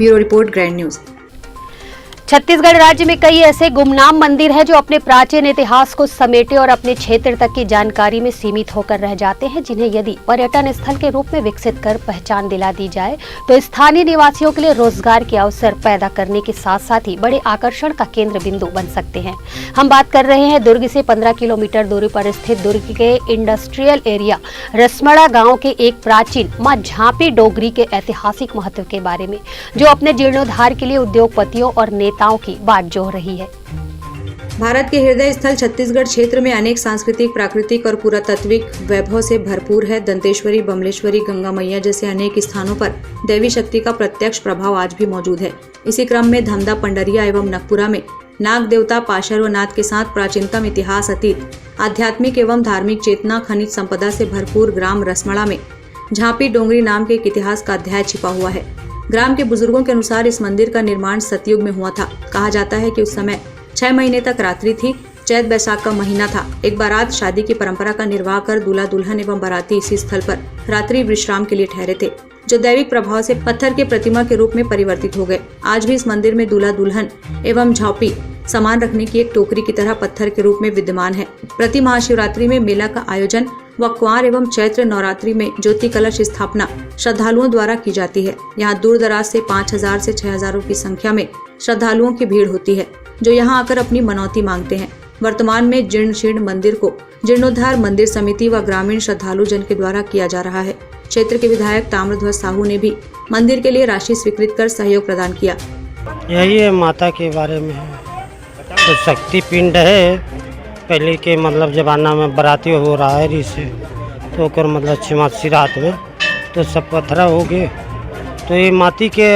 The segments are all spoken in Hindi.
Bureau report, grand news. Chhattisgarh राज्य में कई ऐसे गुमनाम मंदिर हैं जो अपने प्राचीन इतिहास को समेटे और अपने क्षेत्र तक की जानकारी में सीमित होकर रह जाते हैं, जिन्हें यदि पर्यटन स्थल के रूप में विकसित कर पहचान दिला दी जाए तो स्थानीय निवासियों के लिए रोजगार के अवसर पैदा करने के साथ साथ ही बड़े आकर्षण का केंद्र बिंदु बन सकते हैं। हम बात कर रहे हैं दुर्ग से 15 किलोमीटर दूरी पर स्थित दुर्ग के इंडस्ट्रियल एरिया रसमड़ा गाँव के एक प्राचीन माँ झांपी डोगरी के ऐतिहासिक महत्व के बारे में, जो अपने जीर्णोद्धार के लिए उद्योगपतियों और नेताओं की बात जोड़ रही है। भारत के हृदय स्थल छत्तीसगढ़ क्षेत्र में अनेक सांस्कृतिक, प्राकृतिक और पुरातात्विक वैभव से भरपूर है। दंतेश्वरी, बमलेश्वरी, गंगा मैया जैसे अनेक स्थानों पर दैवी शक्ति का प्रत्यक्ष प्रभाव आज भी मौजूद है। इसी क्रम में धमदा, पंडरिया एवं नगपुरा में नाग देवता पार्श्वनाथ के साथ प्राचीनतम इतिहास, अतीत, आध्यात्मिक एवं धार्मिक चेतना, खनिज संपदा से भरपूर ग्राम रसमड़ा में झांपी डोंगरी नाम के एक इतिहास का अध्याय छिपा हुआ है। ग्राम के बुजुर्गों के अनुसार इस मंदिर का निर्माण सतयुग में हुआ था। कहा जाता है कि उस समय 6 महीने तक रात्रि थी। चैत बैसाख का महीना था। एक बारात शादी की परंपरा का निर्वाह कर दूल्हा दुल्हन एवं बाराती इसी स्थल पर रात्रि विश्राम के लिए ठहरे थे, जो दैविक प्रभाव से पत्थर के प्रतिमा के रूप में परिवर्तित हो गए। आज भी इस मंदिर में दूल्हा दुल्हन एवं झांपी सामान रखने की एक टोकरी की तरह पत्थर के रूप में विद्यमान है। प्रति महाशिवरात्रि में मेला का आयोजन व कुंवार एवं चैत्र नवरात्रि में ज्योति कलश स्थापना श्रद्धालुओं द्वारा की जाती है। यहाँ दूर दराज से 5000 से 6000 की संख्या में श्रद्धालुओं की भीड़ होती है, जो यहाँ आकर अपनी मनौती मांगते हैं। वर्तमान में जीर्ण शीर्ण मंदिर को जीर्णोद्धार मंदिर समिति व ग्रामीण श्रद्धालु जन के द्वारा किया जा रहा है। क्षेत्र के विधायक ताम्रध्वज साहू ने भी मंदिर के लिए राशि स्वीकृत कर सहयोग प्रदान किया। यही है, माता के बारे में है। तो शक्ति पिंड है, पहले के मतलब जमाना में बराती हो रहा है इसे, तो कर मतलब छिमासी रात में तो सब पत्थरा हो गए। तो ये माटी के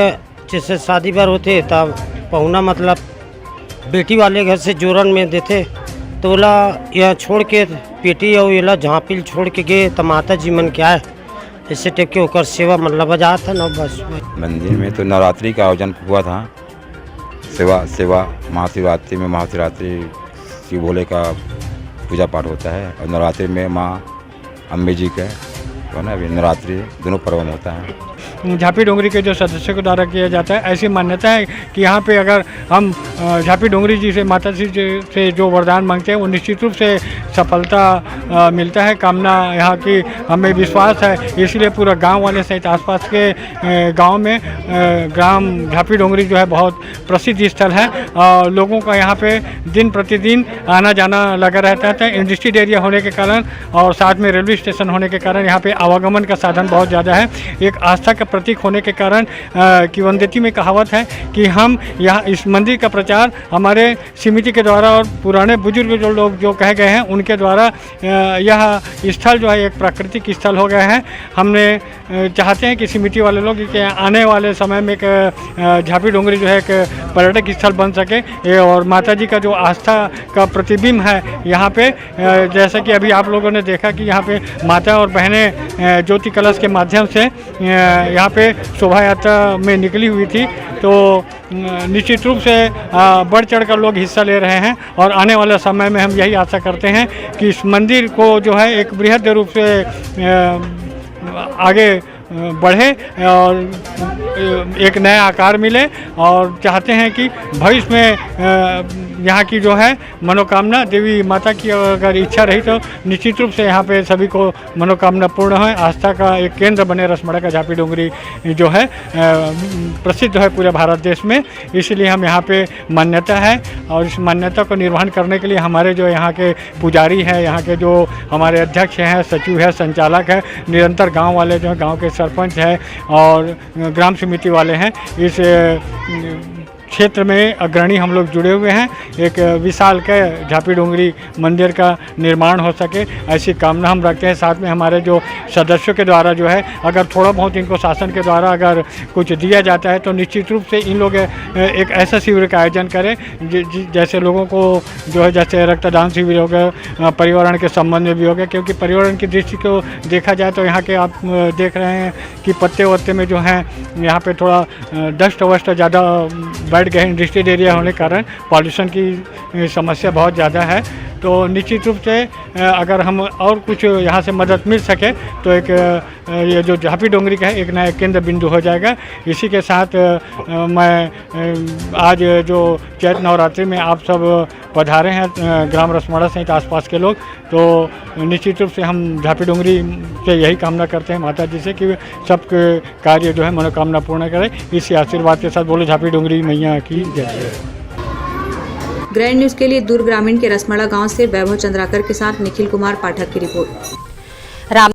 जैसे शादी बार होते तब पहुना मतलब बेटी वाले घर से जोरन में देते, तो बोला यह छोड़ के पेटी और ये झांपिल छोड़ के गए तो माता जी मन क्या है ऐसे टाइप के होकर सेवा मतलब बजा था ना। बस मंदिर में तो नवरात्रि का आयोजन हुआ था। सेवा महाशिवरात्रि में शिव भोले का पूजा पाठ होता है, और नवरात्रि में माँ अम्बे जी का तो ना अभी नवरात्रि दोनों पर्व में होता है। झांपी डोंगरी के जो सदस्यों के द्वारा किया जाता है, ऐसी मान्यता है कि यहाँ पे अगर हम झांपी डोंगरी जी से माता जी से जो वरदान मांगते हैं वो निश्चित रूप से सफलता मिलता है। कामना यहाँ की हमें विश्वास है, इसलिए पूरा गांव वाले सहित आसपास के गांव में ग्राम झांपी डोंगरी जो है बहुत प्रसिद्ध स्थल है और लोगों का यहाँ पे दिन प्रतिदिन आना जाना लगा रहता है। इंडस्ट्रियल एरिया होने के कारण और साथ में रेलवे स्टेशन होने के कारण यहाँ पे आवागमन का साधन बहुत ज़्यादा है। एक आस्था का प्रतीक होने के कारण किवंदती में कहावत है कि हम यहाँ इस मंदिर का प्रचार हमारे समिति के द्वारा और पुराने बुजुर्ग जो लोग जो कहे गए हैं उनके द्वारा यह स्थल जो है एक प्राकृतिक स्थल हो गया है। हमने चाहते हैं कि समिति वाले लोग कि आने वाले समय में एक झांपी डोंगरी जो है एक पर्यटक स्थल बन सके और माता जी का जो आस्था का प्रतिबिंब है यहाँ पे, जैसा कि अभी आप लोगों ने देखा कि यहाँ पे माता और बहनें ज्योति कलश के माध्यम से यहाँ पे शोभा यात्रा में निकली हुई थी। तो निश्चित रूप से बढ़ चढ़ कर लोग हिस्सा ले रहे हैं और आने वाले समय में हम यही आशा करते हैं कि इस मंदिर को जो है एक बृहद रूप से आगे बढ़े और एक नया आकार मिले और चाहते हैं कि भविष्य में यहाँ की जो है मनोकामना देवी माता की अगर इच्छा रही तो निश्चित रूप से यहाँ पे सभी को मनोकामना पूर्ण है। आस्था का एक केंद्र बने रसमड़ा का झांपी डोंगरी जो है प्रसिद्ध है पूरे भारत देश में, इसलिए हम यहाँ पे मान्यता है और इस मान्यता को निर्वहन करने के लिए हमारे जो यहाँ के पुजारी हैं, यहाँ के जो हमारे अध्यक्ष हैं, सचिव है, संचालक है, निरंतर गाँव वाले जो है गाँव के सरपंच है और ग्राम समिति वाले हैं, इस क्षेत्र में अग्रणी हम लोग जुड़े हुए हैं। एक विशाल के झांपी डोंगरी मंदिर का निर्माण हो सके ऐसी कामना हम रखते हैं। साथ में हमारे जो सदस्यों के द्वारा जो है अगर थोड़ा बहुत इनको शासन के द्वारा अगर कुछ दिया जाता है तो निश्चित रूप से इन लोग एक ऐसा शिविर का आयोजन करें जैसे लोगों को जो है जैसे रक्तदान शिविर हो गया, पर्यावरण के संबंध में भी हो गया, क्योंकि पर्यावरण की दृष्टि को देखा जाए तो यहाँ के आप देख रहे हैं कि पत्ते वत्ते में जो हैं यहाँ पे थोड़ा डस्ट वस्ट ज़्यादा बैठ गए। इंडस्ट्रियल एरिया होने के कारण पॉल्यूशन की समस्या बहुत ज़्यादा है। तो निश्चित रूप से अगर हम और कुछ यहाँ से मदद मिल सके तो एक ये जो झापी डोंगरी का है एक नया केंद्र बिंदु हो जाएगा। इसी के साथ मैं आज जो चैत नवरात्रि में आप सब पधारे हैं ग्राम रसमाड़ा सहित आसपास के लोग, तो निश्चित रूप से हम झापी डोंगरी से यही कामना करते हैं माता जी से कि सबके कार्य जो है मनोकामना पूर्ण करें। इसी आशीर्वाद के साथ बोले झापी डोंगरी मैया की जय। ग्रैंड न्यूज़ के लिए दूर ग्रामीण के रसमाड़ा गांव से वैभव चंद्राकर के साथ निखिल कुमार पाठक की रिपोर्ट।